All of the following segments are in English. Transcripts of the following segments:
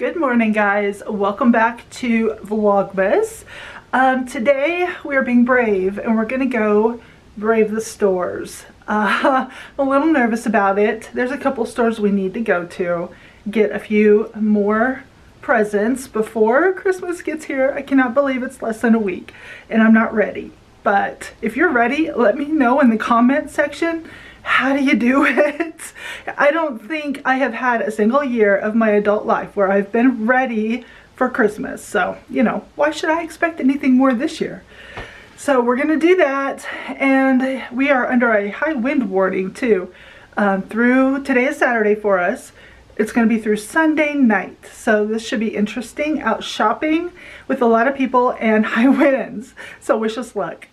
Good morning, guys. Welcome back to Vlogmas. Today we are being brave and we're gonna go brave the stores. I'm a little nervous about it. There's a couple stores we need to go to, get a few more presents before Christmas gets here. I cannot believe it's less than a week and I'm not ready. But if you're ready, let me know in the comment section. How do you do it? I don't think I have had a single year of my adult life where I've been ready for Christmas. So, you know, why should I expect anything more this year? So we're gonna do that, and we are under a high wind warning too. Today is Saturday for us. It's gonna be through Sunday night. So this should be interesting, out shopping with a lot of people and high winds. So wish us luck.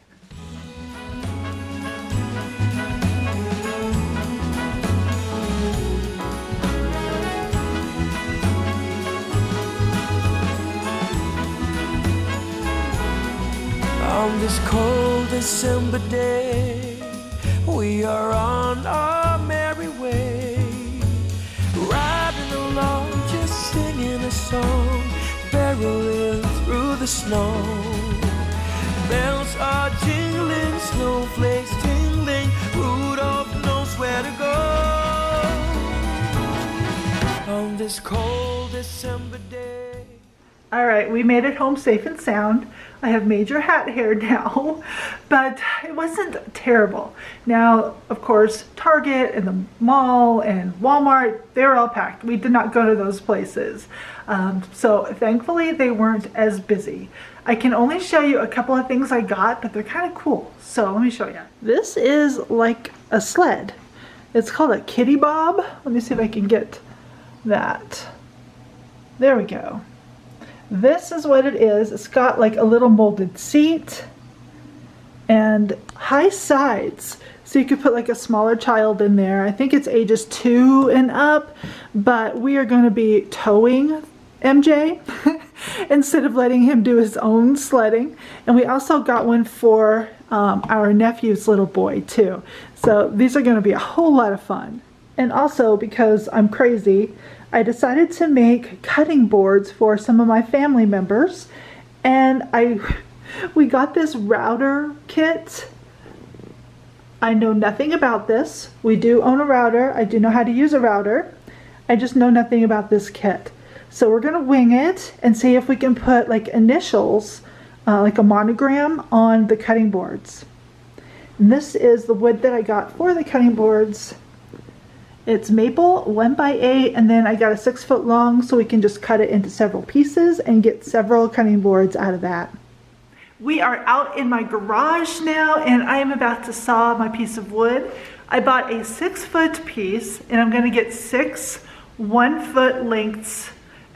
On this cold December day, we are on our merry way, riding along, just singing a song, barreling through the snow. Bells are jingling, snowflakes tingling, Rudolph knows where to go. On this cold December day. All right, we made it home safe and sound. I have major hat hair now, but it wasn't terrible. Now, of course, Target and the mall and Walmart, they were all packed. We did not go to those places. So thankfully, they weren't as busy. I can only show you a couple of things I got, but they're kind of cool. So let me show you. This is like a sled. It's called a kitty bob. Let me see if I can get that. There we go. This is what it is. It's got like a little molded seat and high sides. So you could put like a smaller child in there. I think it's ages 2 and up, but we are going to be towing MJ instead of letting him do his own sledding. And we also got one for our nephew's little boy too. So these are going to be a whole lot of fun. And also, because I'm crazy, I decided to make cutting boards for some of my family members, and we got this router kit. I know nothing about this. We do own a router. I do know how to use a router. I just know nothing about this kit. So we're gonna wing it and see if we can put like initials, like a monogram on the cutting boards. And this is the wood that I got for the cutting boards. It's maple 1x8, and then I got a 6 foot long so we can just cut it into several pieces and get several cutting boards out of that. We are out in my garage now, and I am about to saw my piece of wood. I bought a 6 foot piece, and I'm gonna get 6 1 foot lengths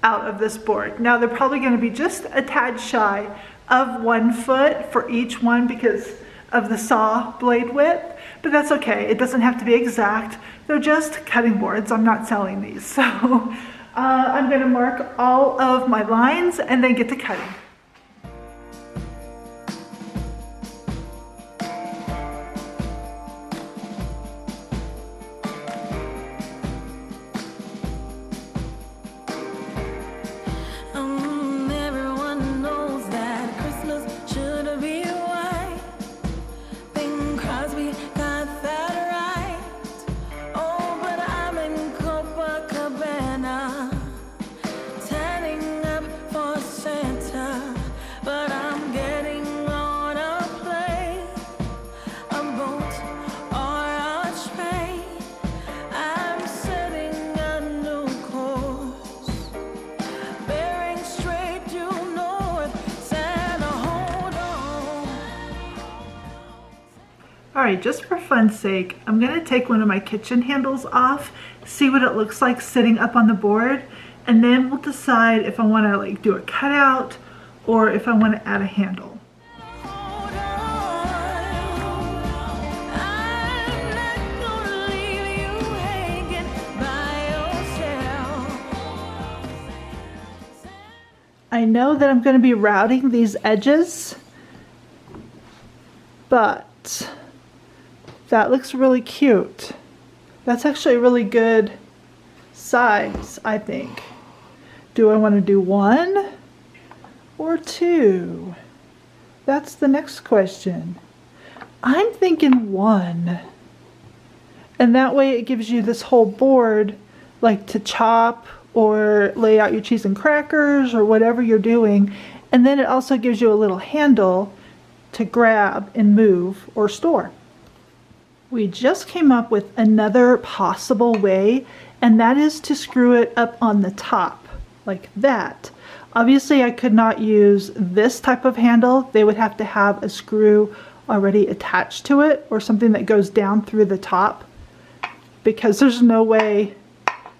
out of this board. Now they're probably gonna be just a tad shy of 1 foot for each one because of the saw blade width, but that's okay. It doesn't have to be exact. They're just cutting boards. I'm not selling these. So I'm gonna mark all of my lines and then get to cutting. Everyone knows that Christmas should be white. Bing Crosby got that right. Oh, but I'm in Copacabana, tanning up for Santa. But I'm getting on a plane, a boat, or a train. I'm setting a new course, bearing straight due north. Santa, hold on. All right, just for fun's sake, I'm gonna take one of my kitchen handles off, see what it looks like sitting up on the board, and then we'll decide if I wanna like do a cutout or if I wanna add a handle. Hold on. I'm not gonna leave you hanging by yourself. I know that I'm gonna be routing these edges, but that looks really cute. That's actually a really good size, I think. Do I want to do 1 or 2? That's the next question. I'm thinking 1. And that way it gives you this whole board, like to chop or lay out your cheese and crackers or whatever you're doing. And then it also gives you a little handle to grab and move or store. We just came up with another possible way, and that is to screw it up on the top like that. Obviously I could not use this type of handle. They would have to have a screw already attached to it or something that goes down through the top, because there's no way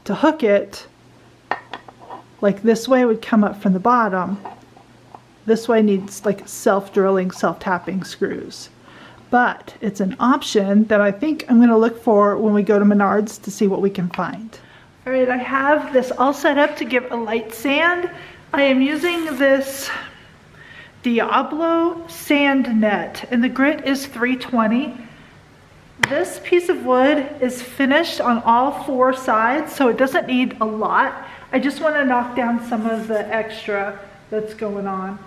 to hook it. Like this way would come up from the bottom. This way needs like self-drilling, self-tapping screws. But it's an option that I think I'm going to look for when we go to Menards to see what we can find. All right, I have this all set up to give a light sand. I am using this Diablo sand net, and the grit is 320. This piece of wood is finished on all 4 sides, so it doesn't need a lot. I just want to knock down some of the extra that's going on.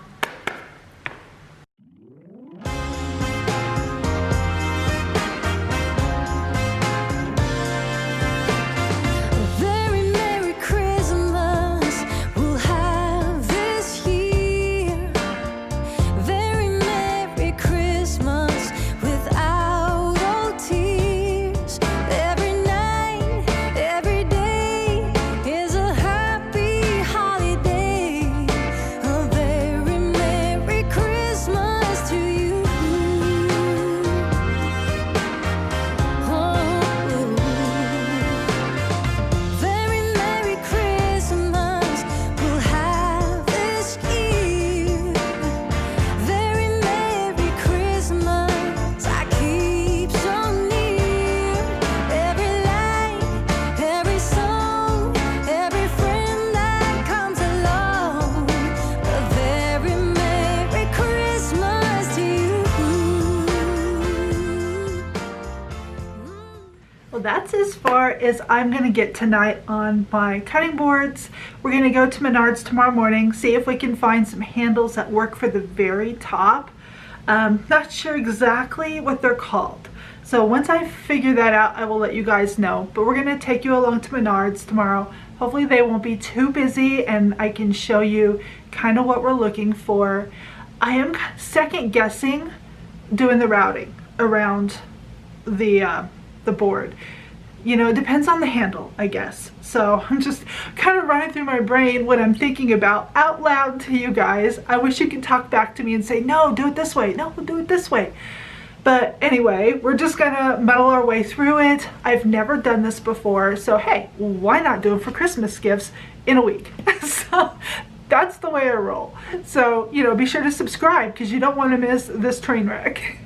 Very Merry Christmas we'll have this year. Very Merry Christmas without all tears. Every night, every day is a happy holiday. A very Merry Christmas to you. Very Merry Christmas we'll have this year. Very Merry Christmas I keep so near. Every light, every song, every friend that comes along. A very Merry Christmas to you. Well, that's as far as I'm going to get tonight on my cutting boards. We're going to go to Menards tomorrow morning, see if we can find some handles that work for the very top. Not sure exactly what they're called. So once I figure that out, I will let you guys know. But we're going to take you along to Menards tomorrow. Hopefully they won't be too busy and I can show you kind of what we're looking for. I am second guessing doing the routing around the board. You know, it depends on the handle, I guess. So I'm just kind of running through my brain what I'm thinking about out loud to you guys. I wish you could talk back to me and say, no, do it this way. No, do it this way. But anyway, we're just gonna muddle our way through it. I've never done this before. So hey, why not do it for Christmas gifts in a week? So that's the way I roll. So, you know, be sure to subscribe because you don't want to miss this train wreck.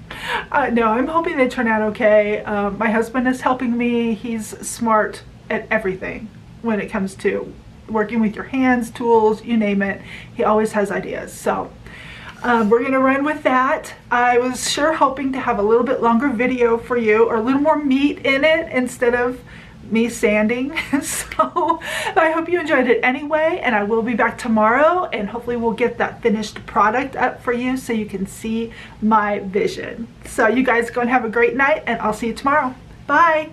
No, I'm hoping they turn out okay. My husband is helping me. He's smart at everything when it comes to working with your hands, tools, you name it. He always has ideas. So we're gonna run with that. I was sure hoping to have a little bit longer video for you, or a little more meat in it instead of me sanding. So I hope you enjoyed it anyway, and I will be back tomorrow, and hopefully we'll get that finished product up for you so you can see my vision. So you guys go and have a great night, and I'll see you tomorrow. Bye.